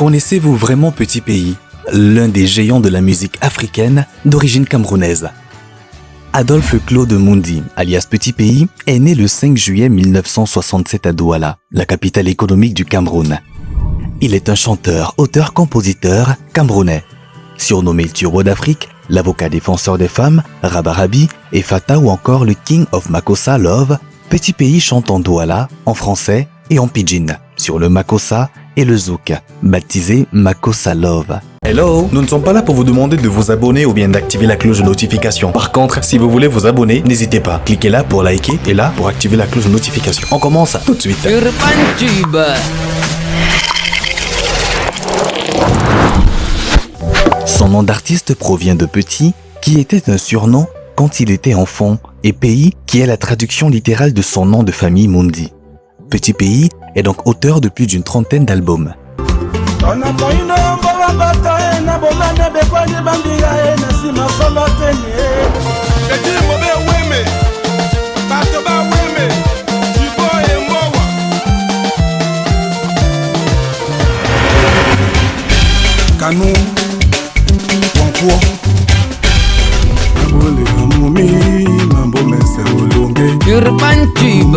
Connaissez-vous vraiment Petit Pays, l'un des géants de la musique africaine d'origine camerounaise? Adolphe Claude Mundi, alias Petit Pays, est né le 5 juillet 1967 à Douala, la capitale économique du Cameroun. Il est un chanteur, auteur, compositeur camerounais. Surnommé le Turbo d'Afrique, l'avocat défenseur des femmes, Rabarabi et Fata ou encore le King of Makossa Love, Petit Pays chante en Douala, en français et en pidgin, sur le Makossa et le Zouk, baptisé Makossa Love. Hello, nous ne sommes pas là pour vous demander de vous abonner ou bien d'activer la cloche de notification. Par contre, si vous voulez vous abonner, n'hésitez pas. Cliquez là pour liker et là pour activer la cloche de notification. On commence tout de suite. Urban Tube. Son nom d'artiste provient de Petit, qui était un surnom quand il était enfant, et Pays, qui est la traduction littérale de son nom de famille Mundi. Petit Pays est donc auteur de plus d'une trentaine d'albums. Canon, Urban Tube.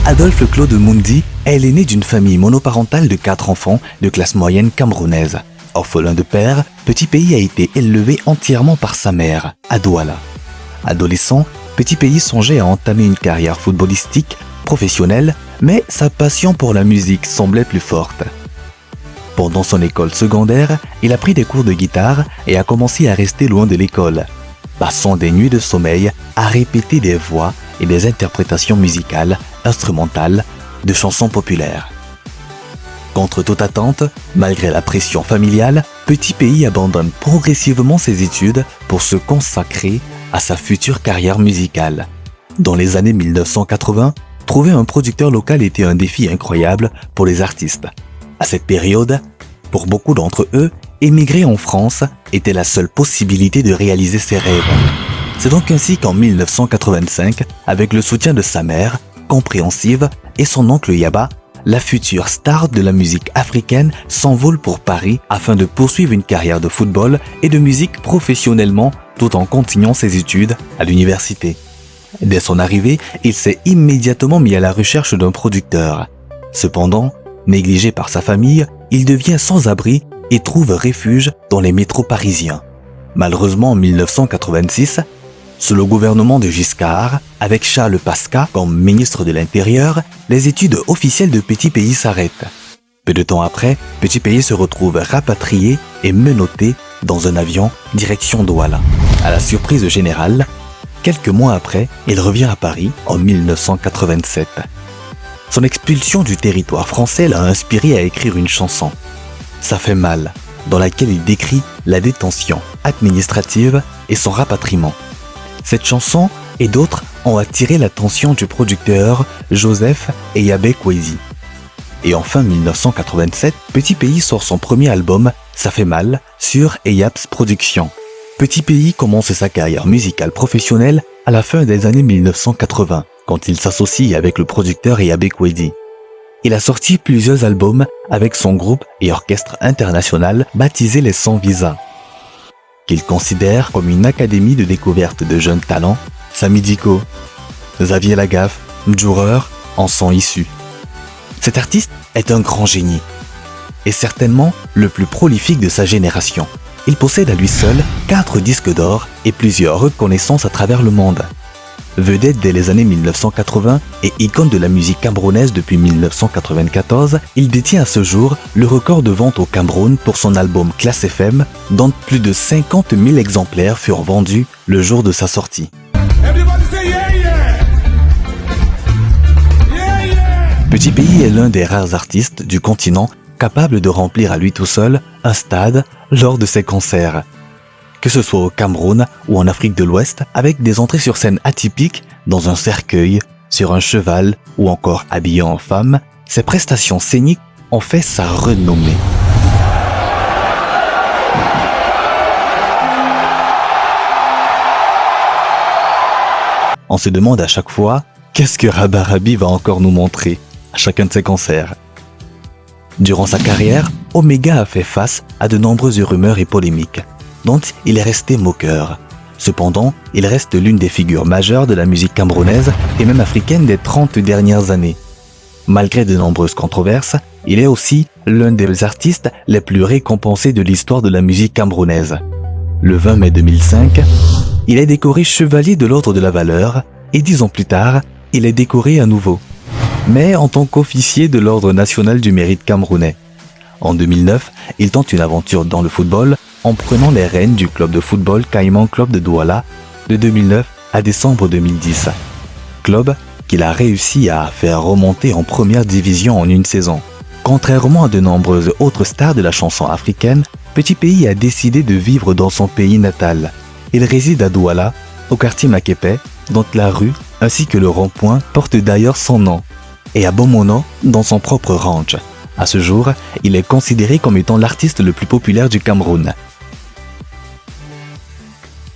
Adolphe Claude Mundi est l'aîné d'une famille monoparentale de 4 enfants de classe moyenne camerounaise. Orphelin de père, Petit Pays a été élevé entièrement par sa mère, à Douala. Adolescent, Petit Pays songeait à entamer une carrière footballistique, professionnelle, mais sa passion pour la musique semblait plus forte. Pendant son école secondaire, il a pris des cours de guitare et a commencé à rester loin de l'école, passant des nuits de sommeil à répéter des voix et des interprétations musicales, instrumentales, de chansons populaires. Contre toute attente, malgré la pression familiale, Petit Pays abandonne progressivement ses études pour se consacrer à sa future carrière musicale. Dans les années 1980, trouver un producteur local était un défi incroyable pour les artistes. À cette période, pour beaucoup d'entre eux, émigrer en France était la seule possibilité de réaliser ses rêves. C'est donc ainsi qu'en 1985, avec le soutien de sa mère, compréhensive, et son oncle Yaba, la future star de la musique africaine s'envole pour Paris afin de poursuivre une carrière de football et de musique professionnellement tout en continuant ses études à l'université. Dès son arrivée, il s'est immédiatement mis à la recherche d'un producteur. Cependant, négligé par sa famille, il devient sans abri et trouve refuge dans les métros parisiens. Malheureusement, en 1986, sous le gouvernement de Giscard, avec Charles Pasqua comme ministre de l'Intérieur, les études officielles de Petit Pays s'arrêtent. Peu de temps après, Petit Pays se retrouve rapatrié et menotté dans un avion direction Douala. À la surprise générale, quelques mois après, il revient à Paris en 1987. Son expulsion du territoire français l'a inspiré à écrire une chanson, Ça fait mal, dans laquelle il décrit la détention administrative et son rapatriement. Cette chanson et d'autres ont attiré l'attention du producteur Joseph Eyabé Kwesi. Et en fin 1987, Petit Pays sort son premier album, Ça fait mal, sur Eyaps Productions. Petit Pays commence sa carrière musicale professionnelle à la fin des années 1980, quand il s'associe avec le producteur Eyabé Kwesi. Il a sorti plusieurs albums avec son groupe et orchestre international baptisé les Sans Visa, qu'il considère comme une académie de découverte de jeunes talents. Samidiko, Xavier Lagaffe, Mdjourer en sont issus. Cet artiste est un grand génie et certainement le plus prolifique de sa génération. Il possède à lui seul 4 disques d'or et plusieurs reconnaissances à travers le monde. Vedette dès les années 1980 et icône de la musique camerounaise depuis 1994, il détient à ce jour le record de vente au Cameroun pour son album Classe FM, dont plus de 50 000 exemplaires furent vendus le jour de sa sortie. Petit Pays est l'un des rares artistes du continent capable de remplir à lui tout seul un stade lors de ses concerts. Que ce soit au Cameroun ou en Afrique de l'Ouest, avec des entrées sur scène atypiques, dans un cercueil, sur un cheval ou encore habillé en femme, ses prestations scéniques ont fait sa renommée. On se demande à chaque fois, qu'est-ce que Rabarabi va encore nous montrer à chacun de ses concerts? Durant sa carrière, Omega a fait face à de nombreuses rumeurs et polémiques, dont il est resté moqueur. Cependant, il reste l'une des figures majeures de la musique camerounaise et même africaine des 30 dernières années. Malgré de nombreuses controverses, il est aussi l'un des artistes les plus récompensés de l'histoire de la musique camerounaise. Le 20 mai 2005, il est décoré chevalier de l'Ordre de la Valeur et 10 ans plus tard, il est décoré à nouveau, mais en tant qu'officier de l'Ordre national du mérite camerounais. En 2009, il tente une aventure dans le football en prenant les rênes du club de football Caïman Club de Douala de 2009 à décembre 2010. Club qu'il a réussi à faire remonter en première division en une saison. Contrairement à de nombreuses autres stars de la chanson africaine, Petit Pays a décidé de vivre dans son pays natal. Il réside à Douala, au quartier Makepe, dont la rue ainsi que le rond-point portent d'ailleurs son nom, et à Bomono dans son propre ranch. À ce jour, il est considéré comme étant l'artiste le plus populaire du Cameroun.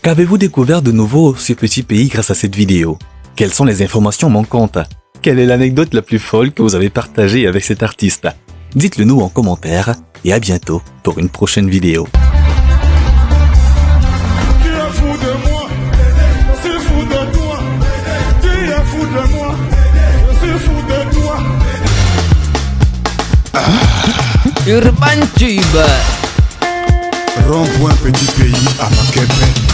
Qu'avez-vous découvert de nouveau sur Petit Pays grâce à cette vidéo? Quelles sont les informations manquantes? Quelle est l'anecdote la plus folle que vous avez partagée avec cet artiste? Dites-le nous en commentaire et à bientôt pour une prochaine vidéo. Tu es fou de moi, je suis fou de toi. Tu es fou de moi, je suis fou de toi. Urban Tube. Rond-point Petit Pays à Makepe.